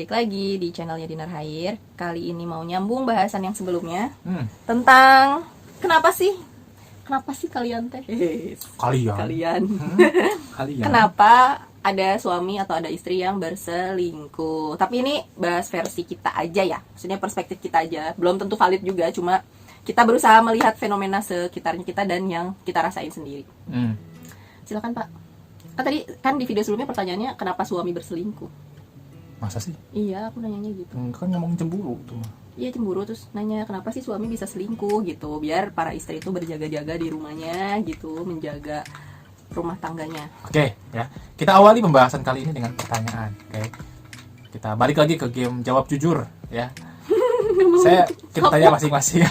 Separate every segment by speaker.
Speaker 1: balik lagi di channelnya Dinar Hair. Kali ini mau nyambung bahasan yang sebelumnya tentang kenapa sih kalian teh? Kalian. Kenapa ada suami atau ada istri yang berselingkuh? Tapi ini bahas versi kita aja ya. Maksudnya perspektif kita aja. Belum tentu valid juga, cuma kita berusaha melihat fenomena sekitarnya kita dan yang kita rasain sendiri. Silakan Pak. Tadi kan di video sebelumnya pertanyaannya kenapa suami berselingkuh?
Speaker 2: Masa sih?
Speaker 1: Iya, aku nanyanya gitu.
Speaker 2: Kan ngomong cemburu tuh mah.
Speaker 1: Iya, cemburu, terus nanya kenapa sih suami bisa selingkuh gitu, biar para istri itu berjaga-jaga di rumahnya gitu, menjaga rumah tangganya.
Speaker 2: Oke, ya. Kita awali pembahasan kali ini dengan pertanyaan. Oke. Kita balik lagi ke game jawab jujur ya. Kita tanya masing-masing.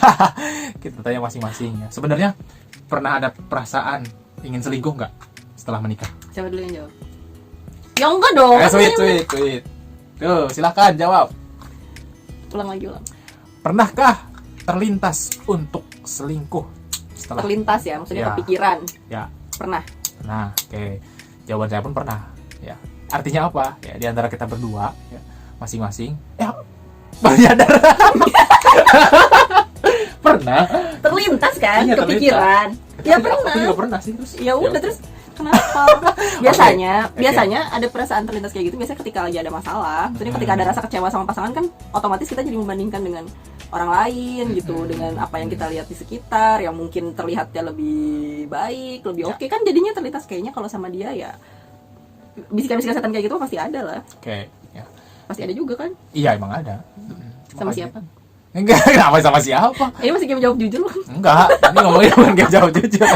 Speaker 2: Kita tanya masing-masing ya. Sebenarnya pernah ada perasaan ingin selingkuh nggak setelah menikah?
Speaker 1: Siapa dulu yang jawab? Ya enggak dong.
Speaker 2: Sweet. Tuh, silakan jawab.
Speaker 1: Ulang.
Speaker 2: Pernahkah terlintas untuk selingkuh setelah
Speaker 1: Terlintas ya, maksudnya
Speaker 2: Ya.
Speaker 1: kepikiran.
Speaker 2: Ya,
Speaker 1: Pernah.
Speaker 2: nah, oke. Jawaban saya pun pernah. Ya. Artinya apa? Ya, di antara kita berdua, ya, masing-masing. Ya, baru nyadar. Pernah.
Speaker 1: Terlintas kan,
Speaker 2: Iya,
Speaker 1: kepikiran. Ya
Speaker 2: Aku
Speaker 1: pernah.
Speaker 2: juga pernah sih terus.
Speaker 1: Ya udah, terus kenapa? Biasanya ada perasaan terlintas kayak gitu biasanya ketika lagi ada masalah. Maksudnya ketika ada rasa kecewa sama pasangan kan otomatis kita jadi membandingkan dengan orang lain gitu, dengan apa yang kita lihat di sekitar yang mungkin terlihatnya lebih baik, lebih oke kan jadinya terlintas kayaknya kalau sama dia ya bisikan-bisikan setan kayak gitu pasti ada lah.
Speaker 2: Oke, ya.
Speaker 1: Pasti ada juga kan?
Speaker 2: Iya, emang ada.
Speaker 1: Sama siapa?
Speaker 2: Enggak, kenapa sama siapa?
Speaker 1: Ini masih game jawab jujur loh.
Speaker 2: Enggak, ini ngomongin bukan game jawab jujur.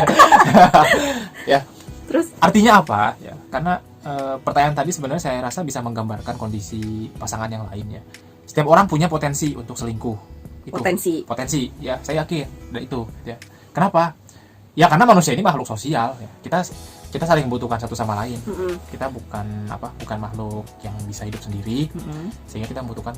Speaker 2: Ya,
Speaker 1: Terus
Speaker 2: artinya apa? Ya, karena pertanyaan tadi sebenarnya saya rasa bisa menggambarkan kondisi pasangan yang lain ya. Setiap orang punya potensi untuk selingkuh. Itu. Potensi, ya saya yakin. Dan itu, ya. Kenapa? Ya karena manusia ini makhluk sosial. Ya. Kita saling membutuhkan satu sama lain. Kita bukan makhluk yang bisa hidup sendiri, sehingga kita membutuhkan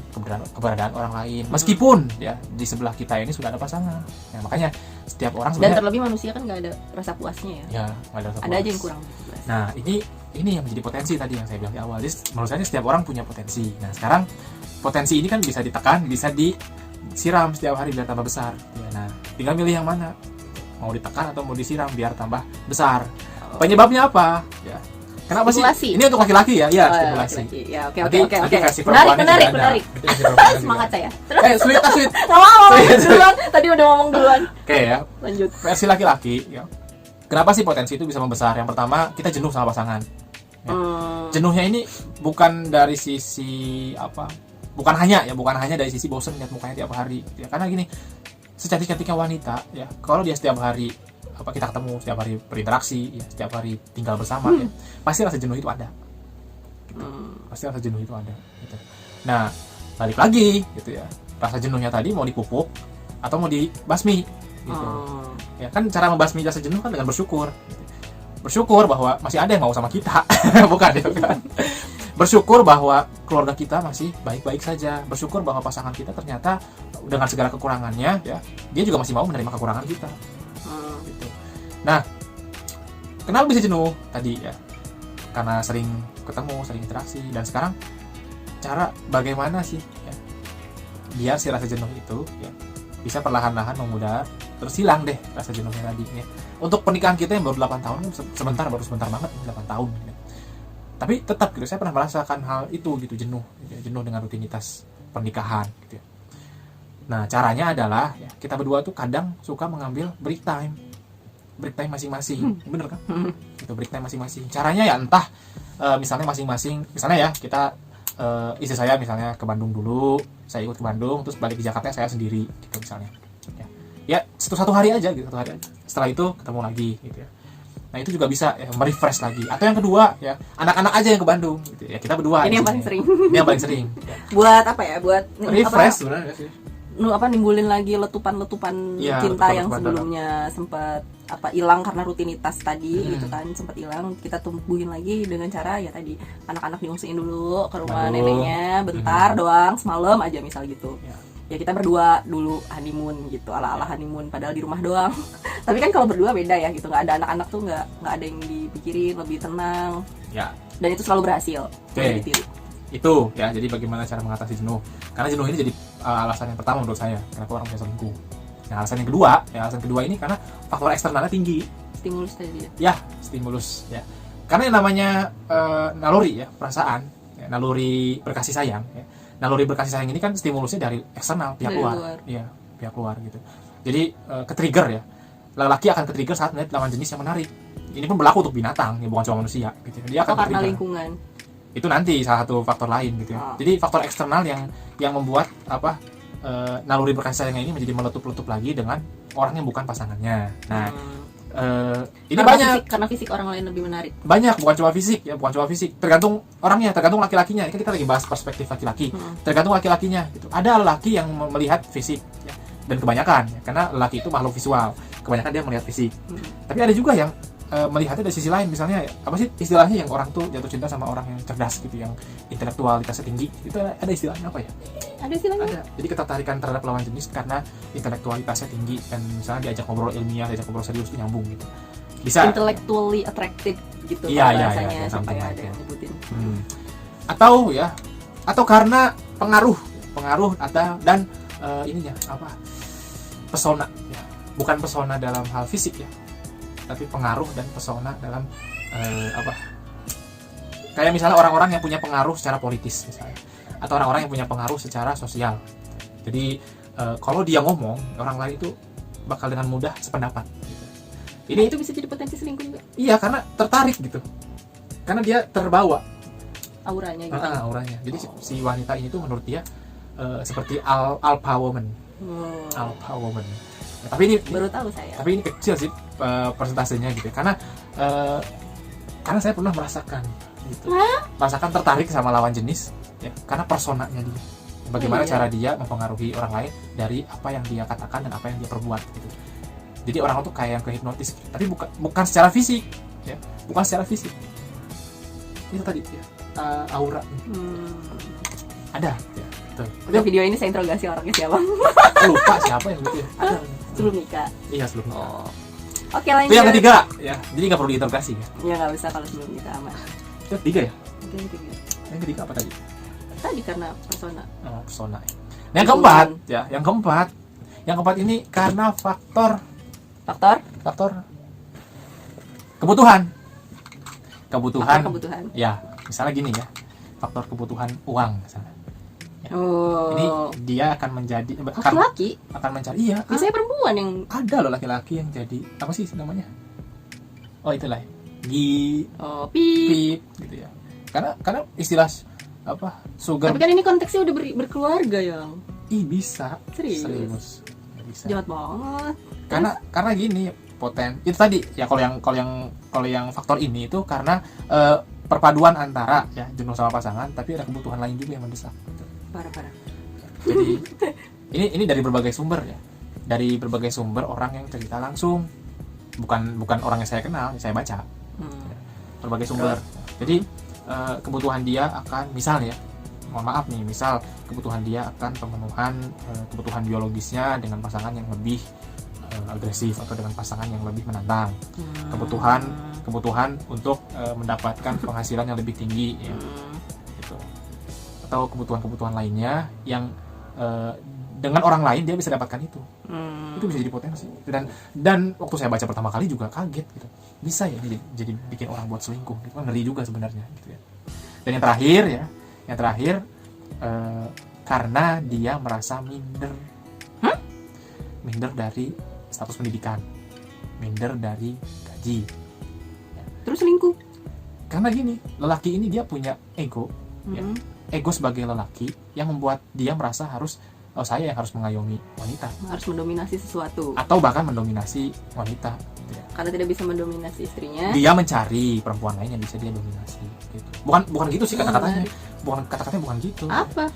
Speaker 2: keberadaan orang lain. Meskipun ya di sebelah kita ini sudah ada pasangan. Ya, makanya setiap orang
Speaker 1: dan
Speaker 2: sebenarnya
Speaker 1: terlebih manusia kan nggak ada rasa puasnya ya.
Speaker 2: ya nggak ada rasa
Speaker 1: Ada
Speaker 2: puas.
Speaker 1: aja yang kurang.
Speaker 2: Nah ini yang menjadi potensi tadi yang saya bilang di awal. Jadi menurut saya setiap orang punya potensi. Nah sekarang potensi ini kan bisa ditekan, bisa disiram setiap hari biar tambah besar. Ya, nah tinggal milih yang mana, mau ditekan atau mau disiram biar tambah besar. Penyebabnya apa? Ya. Kenapa
Speaker 1: Stimulasi.
Speaker 2: sih? Ini untuk laki-laki ya? Iya,
Speaker 1: Oh,
Speaker 2: stimulasi.
Speaker 1: laki-laki. Ya, oke.
Speaker 2: Nanti versi perempuannya
Speaker 1: Menarik.
Speaker 2: juga ada.
Speaker 1: Semangat saya. Terus
Speaker 2: Sweet.
Speaker 1: nggak mau duluan. Tadi udah ngomong duluan.
Speaker 2: Oke ya.
Speaker 1: Lanjut.
Speaker 2: Versi laki-laki ya. Kenapa sih potensi itu bisa membesar? Yang pertama, kita jenuh sama pasangan. Ya. Jenuhnya ini bukan dari sisi apa? Bukan hanya dari sisi bosan lihat mukanya tiap hari. Ya, karena gini, secantik-cantiknya wanita ya, kalau dia setiap hari kita ketemu, setiap hari berinteraksi, ya, setiap hari tinggal bersama, ya, pasti rasa jenuh itu ada. Gitu. Pasti rasa jenuh itu ada. Gitu. Nah, balik lagi, gitu ya. Rasa jenuhnya tadi mau dipupuk atau mau dibasmi, gitu. Ya kan cara membasmi rasa jenuh kan dengan bersyukur. Gitu. Bersyukur bahwa masih ada yang mau sama kita, bukan ya kan? Bersyukur bahwa keluarga kita masih baik-baik saja. Bersyukur bahwa pasangan kita ternyata dengan segala kekurangannya, ya, dia juga masih mau menerima kekurangan kita. Gitu. Nah, kenapa bisa jenuh tadi ya? Karena sering ketemu, sering interaksi, dan sekarang cara bagaimana sih ya, biar si rasa jenuh itu ya bisa perlahan-lahan memudar, terus hilang deh rasa jenuhnya tadi ya. Untuk pernikahan kita yang baru 8 tahun baru sebentar banget 8 tahun ya. Tapi tetap gitu, saya pernah merasakan hal itu gitu, jenuh dengan rutinitas pernikahan gitu ya. Nah, caranya adalah ya, kita berdua tuh kadang suka mengambil break time masing-masing, bener kan? Itu break time masing-masing. Caranya ya entah misalnya masing-masing, misalnya ya kita istri saya misalnya ke Bandung dulu, saya ikut ke Bandung, terus balik ke Jakarta saya sendiri, gitu misalnya. Ya satu hari aja gitu, Setelah itu ketemu lagi, gitu ya. Nah itu juga bisa ya, merefresh lagi. Atau yang kedua ya anak-anak aja yang ke Bandung, gitu ya. Kita berdua.
Speaker 1: Ini yang paling sering.
Speaker 2: Ini yang paling sering. Ya.
Speaker 1: Buat apa ya? Buat
Speaker 2: Refresh sebenarnya sih.
Speaker 1: Nimbulin lagi letupan-letupan
Speaker 2: Ya,
Speaker 1: cinta yang
Speaker 2: letupan
Speaker 1: sebelumnya sempat hilang karena rutinitas tadi gitu kan, sempat hilang, kita tumbuhin lagi dengan cara ya tadi anak-anak diungsiin dulu ke rumah neneknya bentar doang, semalam aja misal gitu. Ya kita berdua dulu honeymoon gitu, ala-ala honeymoon padahal di rumah doang. Tapi kan kalau berdua beda ya gitu, nggak ada anak-anak tuh nggak ada yang dipikirin, lebih tenang.
Speaker 2: Ya.
Speaker 1: Dan itu selalu berhasil.
Speaker 2: Oke. Itu ya, jadi bagaimana cara mengatasi jenuh. Karena jenuh ini jadi alasan yang pertama menurut saya kenapa orang bisa selingkuh. Nah, alasan kedua ini karena faktor eksternalnya tinggi.
Speaker 1: Stimulus tadi ya.
Speaker 2: Ya, stimulus ya. Karena yang namanya naluri ya, perasaan, ya, naluri berkasih sayang ya. Naluri berkasih sayang ini kan stimulusnya dari eksternal, pihak luar. Iya, pihak luar gitu. Jadi ke-trigger ya. Lelaki akan ke-trigger saat melihat lawan jenis yang menarik. Ini pun berlaku untuk binatang, ya bukan cuma manusia gitu. Dia akan
Speaker 1: karena lingkungan.
Speaker 2: Itu nanti salah satu faktor lain gitu ya. Jadi faktor eksternal yang membuat naluri berkasih sayang ini menjadi meletup-letup lagi dengan orang yang bukan pasangannya. Nah, ini
Speaker 1: karena fisik orang lain lebih menarik.
Speaker 2: Banyak, bukan cuma fisik ya, tergantung orangnya, tergantung laki-lakinya. Ini kita lagi bahas perspektif laki-laki. Tergantung laki-lakinya gitu. Ada laki yang melihat fisik ya, dan kebanyakan ya, karena laki itu makhluk visual. Kebanyakan dia melihat fisik. Tapi ada juga yang melihatnya dari sisi lain, misalnya apa sih istilahnya yang orang tuh jatuh cinta sama orang yang cerdas gitu, yang intelektualitasnya tinggi. Itu ada istilahnya apa ya?
Speaker 1: Ada istilahnya.
Speaker 2: Ada. Jadi ketertarikan terhadap lawan jenis karena intelektualitasnya tinggi dan misalnya diajak ngobrol ilmiah, diajak ngobrol serius tuh nyambung gitu. Bisa
Speaker 1: intellectually attractive gitu
Speaker 2: bahasanya,
Speaker 1: sampai ada yang nyebutin.
Speaker 2: Atau karena pengaruh atau dan ininya apa? Pesona ya. Bukan pesona dalam hal fisik ya, tapi pengaruh dan pesona dalam kayak misalnya orang-orang yang punya pengaruh secara politis misalnya, atau orang-orang yang punya pengaruh secara sosial. Jadi kalau dia ngomong, orang lain itu bakal dengan mudah sependapat gitu. Ini
Speaker 1: itu bisa jadi potensi selingkuh juga.
Speaker 2: Iya, karena tertarik gitu, karena dia terbawa
Speaker 1: auranya gitu.
Speaker 2: Auranya. Jadi si wanita ini tuh menurut dia seperti alpha woman. Alpha woman. Ya, tapi ini
Speaker 1: baru tahu saya.
Speaker 2: Tapi ini kecil sih persentasenya gitu. Karena saya pernah merasakan gitu. Merasakan tertarik sama lawan jenis ya, karena personanya dia. Bagaimana cara dia mempengaruhi orang lain dari apa yang dia katakan dan apa yang dia perbuat gitu. Jadi orang tuh kayak yang kehipnotis, tapi bukan secara fisik ya. Bukan secara fisik. Itu tadi ya, aura. Ada ya.
Speaker 1: Udah video ini saya interogasi orangnya siapa?
Speaker 2: Lupa siapa yang gitu ya. Ada.
Speaker 1: Sebelum nikah.
Speaker 2: Iya, sebelum nikah.
Speaker 1: Oke, lanjut.
Speaker 2: Itu yang ketiga ya. Jadi nggak perlu diinterogasi ya.
Speaker 1: Iya, nggak bisa kalau sebelum nikah aman.
Speaker 2: Itu ketiga ya?
Speaker 1: Ketiga.
Speaker 2: Yang ketiga apa tadi?
Speaker 1: Tadi karena persona.
Speaker 2: Persona. Nah, yang keempat ya, yang keempat ini karena faktor kebutuhan. Ya, misalnya gini ya. Faktor kebutuhan uang misalnya. Ya. Ini dia akan menjadi
Speaker 1: laki-laki
Speaker 2: akan mencari. Iya,
Speaker 1: biasanya perempuan yang
Speaker 2: ada loh laki-laki yang jadi apa sih namanya? Itulah. Pip gitu ya. Karena istilah apa? Sugar.
Speaker 1: Tapi kan ini konteksnya udah berkeluarga ya.
Speaker 2: Bisa.
Speaker 1: Serius.
Speaker 2: Bisa.
Speaker 1: Jahat banget.
Speaker 2: Karena gini, itu tadi ya, kalau yang faktor ini itu karena perpaduan antara ya jenuh sama pasangan, tapi ada kebutuhan lain juga yang mendesak gitu.
Speaker 1: Parah.
Speaker 2: Jadi ini dari berbagai sumber ya. Dari berbagai sumber orang yang cerita langsung. Bukan orang yang saya kenal, yang saya baca. Berbagai sumber. Jadi kebutuhan dia akan misalnya, mohon maaf nih, misal kebutuhan dia akan pemenuhan kebutuhan biologisnya dengan pasangan yang lebih agresif atau dengan pasangan yang lebih menantang. Kebutuhan untuk mendapatkan penghasilan yang lebih tinggi ya. Gitu. Atau kebutuhan lainnya yang dengan orang lain dia bisa dapatkan itu. Itu bisa jadi potensi. Dan waktu saya baca pertama kali juga kaget gitu. Bisa ya jadi bikin orang buat selingkuh. Itu ngeri juga sebenarnya gitu ya. Dan yang terakhir karena dia merasa minder dari status pendidikan, minder dari gaji.
Speaker 1: Terus selingkuh?
Speaker 2: Karena gini, lelaki ini dia punya ego, ya. Ego sebagai lelaki yang membuat dia merasa saya yang harus mengayomi wanita,
Speaker 1: harus mendominasi sesuatu,
Speaker 2: atau bahkan mendominasi wanita. Gitu ya.
Speaker 1: Karena tidak bisa mendominasi istrinya,
Speaker 2: dia mencari perempuan lain yang bisa dia dominasi. Gitu. Bukan gitu sih kata-katanya. Kata-katanya bukan gitu.
Speaker 1: Apa?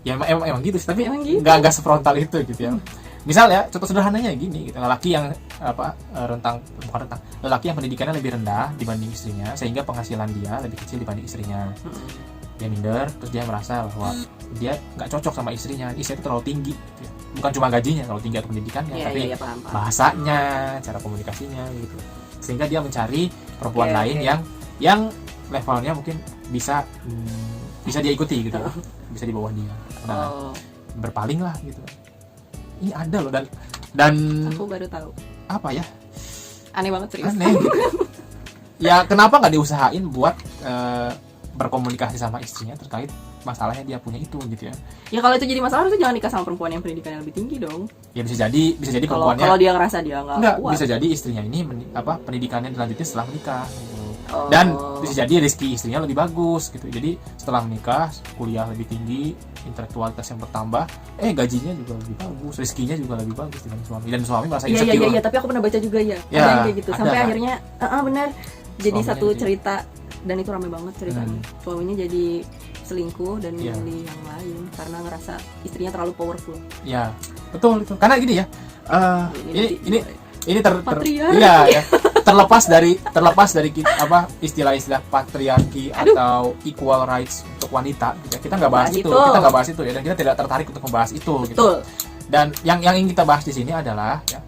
Speaker 2: Ya emang gitu sih, tapi nggak sefrontal itu gitu ya. Misal ya, contoh sederhananya gini, gitu. Lelaki yang lelaki yang pendidikannya lebih rendah dibanding istrinya, sehingga penghasilan dia lebih kecil dibanding istrinya. Dia minder, terus dia merasa bahwa dia nggak cocok sama istrinya itu terlalu tinggi. Gitu. Bukan cuma gajinya terlalu tinggi atau pendidikannya, tapi
Speaker 1: paham.
Speaker 2: Bahasanya, cara komunikasinya gitu. Sehingga dia mencari perempuan lain yang levelnya mungkin bisa bisa dia ikuti gitu ya. Bisa di bawah dia. Nah, berpaling lah gitu. Ini ada loh dan
Speaker 1: aku baru tahu.
Speaker 2: Apa ya?
Speaker 1: Aneh banget serius.
Speaker 2: Aneh. Ya kenapa nggak diusahain buat berkomunikasi sama istrinya terkait masalahnya dia punya itu gitu ya.
Speaker 1: Ya kalau itu jadi masalah itu jangan nikah sama perempuan yang pendidikannya lebih tinggi dong.
Speaker 2: Ya bisa jadi perempuannya.
Speaker 1: Kalau dia ngerasa dia nggak kuat.
Speaker 2: Bisa jadi istrinya ini pendidikannya dilanjutin setelah menikah. Gitu. Dan bisa jadi rezeki istrinya lebih bagus gitu. Jadi setelah menikah kuliah lebih tinggi, intelektualitas yang bertambah, gajinya juga lebih bagus, rezekinya juga lebih bagus dibanding suami. Dan suami merasa insecure.
Speaker 1: Iya, tapi aku pernah baca juga ya. Ada yang kayak gitu. Sampai akhirnya benar. Jadi suaminya satu cerita dan itu ramai banget ceritanya. Suaminya jadi selingkuh dan memilih yang lain karena ngerasa istrinya terlalu powerful.
Speaker 2: Ya, betul itu. Karena gini ya. Ini terlepas dari istilah-istilah patriarki atau equal rights untuk wanita. Kita nggak bahas itu. Kita nggak bahas itu ya, dan kita tidak tertarik untuk membahas itu.
Speaker 1: Betul.
Speaker 2: Gitu. Dan yang ingin kita bahas di sini adalah ya,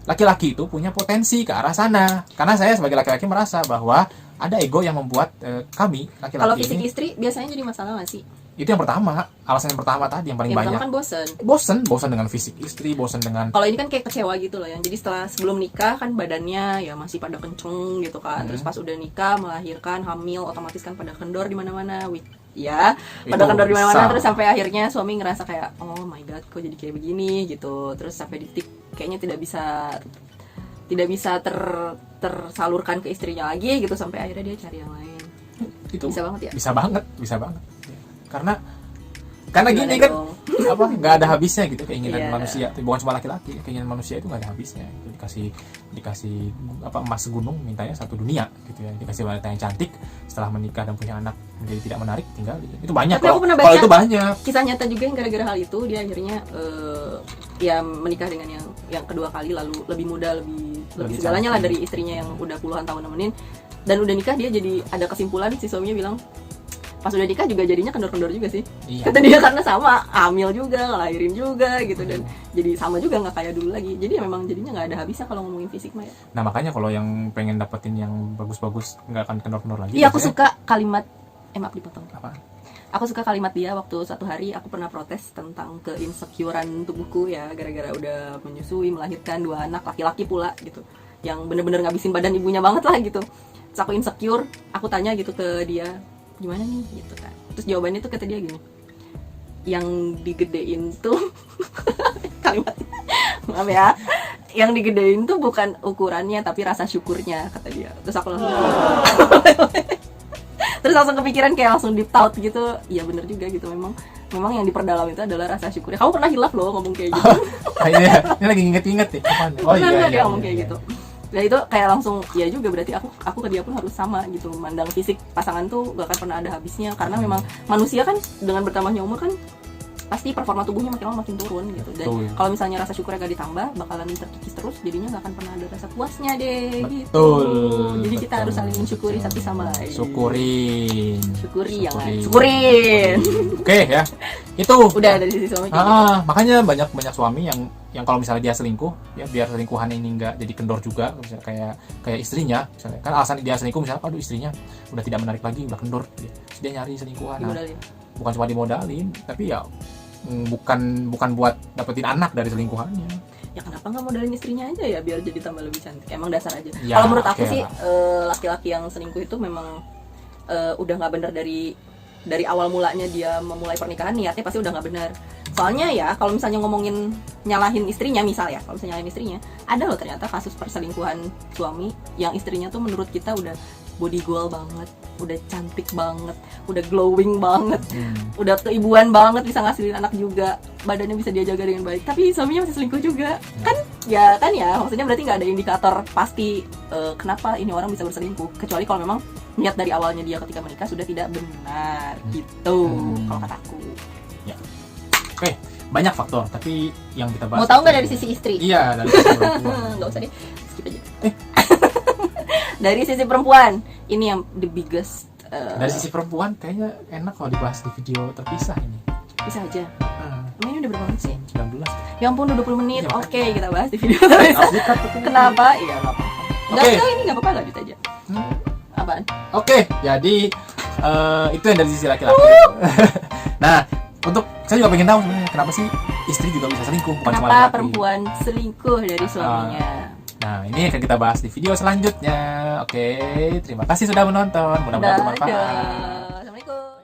Speaker 2: laki-laki itu punya potensi ke arah sana. Karena saya sebagai laki-laki merasa bahwa ada ego yang membuat kami laki-laki
Speaker 1: kalau fisik istri biasanya jadi masalah nggak sih?
Speaker 2: Itu yang pertama, alasan yang pertama tadi yang paling banyak.
Speaker 1: Yang pertama kan
Speaker 2: bosen dengan fisik istri, bosen dengan.
Speaker 1: Kalau ini kan kayak kecewa gitu loh, yang jadi sebelum nikah kan badannya ya masih pada kenceng gitu kan, terus pas udah nikah melahirkan hamil otomatis kan pada kendor di mana-mana, pada kendor di mana-mana, terus sampai akhirnya suami ngerasa kayak oh my god kok jadi kayak begini gitu, terus sampai di titik kayaknya tidak bisa tersalurkan ke istrinya lagi gitu, sampai akhirnya dia cari yang lain.
Speaker 2: Itu
Speaker 1: bisa banget ya?
Speaker 2: Bisa banget. Karena gini kan nggak ada habisnya gitu keinginan manusia, bukan cuma laki-laki, keinginan manusia itu nggak ada habisnya. Dikasih emas gunung mintanya satu dunia gitu ya, dikasih wanita yang cantik setelah menikah dan punya anak menjadi tidak menarik tinggal itu banyak.
Speaker 1: Tapi aku pernah baca
Speaker 2: kalau itu banyak
Speaker 1: kisah nyata juga yang gara-gara hal itu dia akhirnya menikah dengan yang kedua kali, lalu lebih muda, lebih segalanya lah dari istrinya yang udah puluhan tahun nemenin, dan udah nikah dia jadi ada kesimpulan, si suaminya bilang pas udah nikah juga jadinya kendor-kendor juga sih. Iya. Kata dia karena sama, hamil juga, ngelahirin juga gitu, dan jadi sama juga nggak kayak dulu lagi. Jadi ya memang jadinya nggak ada habisnya kalau ngomongin fisik mah ya.
Speaker 2: Nah makanya kalau yang pengen dapetin yang bagus-bagus nggak akan kendor-kendor lagi.
Speaker 1: Iya, aku suka kalimat maaf dipotong.
Speaker 2: Apa?
Speaker 1: Aku suka kalimat dia waktu suatu hari aku pernah protes tentang keinsecurean tubuhku ya, gara-gara udah menyusui, melahirkan 2 anak laki-laki pula gitu, yang bener-bener ngabisin badan ibunya banget lah gitu. Terus aku insecure, aku tanya gitu ke dia, gimana nih gitu kan, terus jawabannya tuh kata dia gini, yang digedein tuh kalimatnya maaf ya, yang digedein tuh bukan ukurannya tapi rasa syukurnya, kata dia. Terus aku langsung terus langsung kepikiran, kayak langsung deep thought gitu. Iya bener juga gitu, memang yang diperdalam itu adalah rasa syukurnya. Kamu pernah hilaf loh ngomong kayak gitu.
Speaker 2: Ini lagi inget-inget nih.
Speaker 1: Dia ngomong kayak gitu. Dan itu kayak langsung ya juga, berarti aku ke dia pun harus sama gitu, mandang fisik pasangan tuh gak akan pernah ada habisnya, karena memang manusia kan dengan bertambahnya umur kan pasti performa tubuhnya makin lama makin turun gitu. Dan kalau misalnya rasa syukurnya gak ditambah, bakalan terkikis terus, jadinya gak akan pernah ada rasa puasnya deh.
Speaker 2: Betul.
Speaker 1: Gitu. Jadi kita harus saling mensyukuri satu sama lain. Syukurin.
Speaker 2: Oke ya. Itu
Speaker 1: udah dari sisi suami.
Speaker 2: Makanya banyak suami yang kalau misalnya dia selingkuh ya, biar selingkuhan ini nggak jadi kendor juga, misalnya kayak istrinya misalnya, kan alasan dia selingkuh misalnya aduh istrinya udah tidak menarik lagi, udah kendor, dia nyari selingkuhan. Bukan cuma dimodalin, tapi ya bukan buat dapetin anak dari selingkuhannya.
Speaker 1: Ya kenapa nggak modalin istrinya aja ya, biar jadi tambah lebih cantik. Emang dasar aja ya, kalau menurut aku sih laki-laki yang selingkuh itu memang udah nggak benar dari awal mulanya dia memulai pernikahan, niatnya pasti udah nggak benar. Soalnya ya kalau misalnya ngomongin nyalahin istrinya, kalau misalnya nyalahin istrinya, ada loh ternyata kasus perselingkuhan suami yang istrinya tuh menurut kita udah body goal banget, udah cantik banget, udah glowing banget, udah keibuan banget, bisa ngasilin anak juga, badannya bisa dia jaga dengan baik, tapi suaminya masih selingkuh juga. Kan ya maksudnya berarti nggak ada indikator pasti kenapa ini orang bisa berselingkuh, kecuali kalau memang niat dari awalnya dia ketika menikah sudah tidak benar gitu. Kalau kataku
Speaker 2: ya. Oke, banyak faktor, tapi yang kita bahas.
Speaker 1: Mau tahu nggak dari sisi istri?
Speaker 2: Iya, dari sisi perempuan.
Speaker 1: Nggak usah deh, skip aja. Dari sisi perempuan, ini yang the biggest.
Speaker 2: Dari sisi perempuan, kayaknya enak kalau dibahas di video terpisah ini.
Speaker 1: Bisa aja. Ini udah berapa menit sih?
Speaker 2: 19.
Speaker 1: Ya ampun, udah 20 menit. Ya, Oke, kita bahas di video terpisah. Kenapa? Iya, nggak apa-apa. Nggak, ini nggak apa-apa, lanjut aja. Apaan?
Speaker 2: Oke, jadi Itu yang dari sisi laki-laki. Nah, untuk saya juga pengen tahu sebenarnya kenapa sih istri juga bisa selingkuh, bukan cuma
Speaker 1: Kenapa
Speaker 2: laki-laki.
Speaker 1: perempuan selingkuh dari suaminya?
Speaker 2: Nah, ini akan kita bahas di video selanjutnya. Oke, terima kasih sudah menonton. Mudah-mudahan bermanfaat.
Speaker 1: Dadah.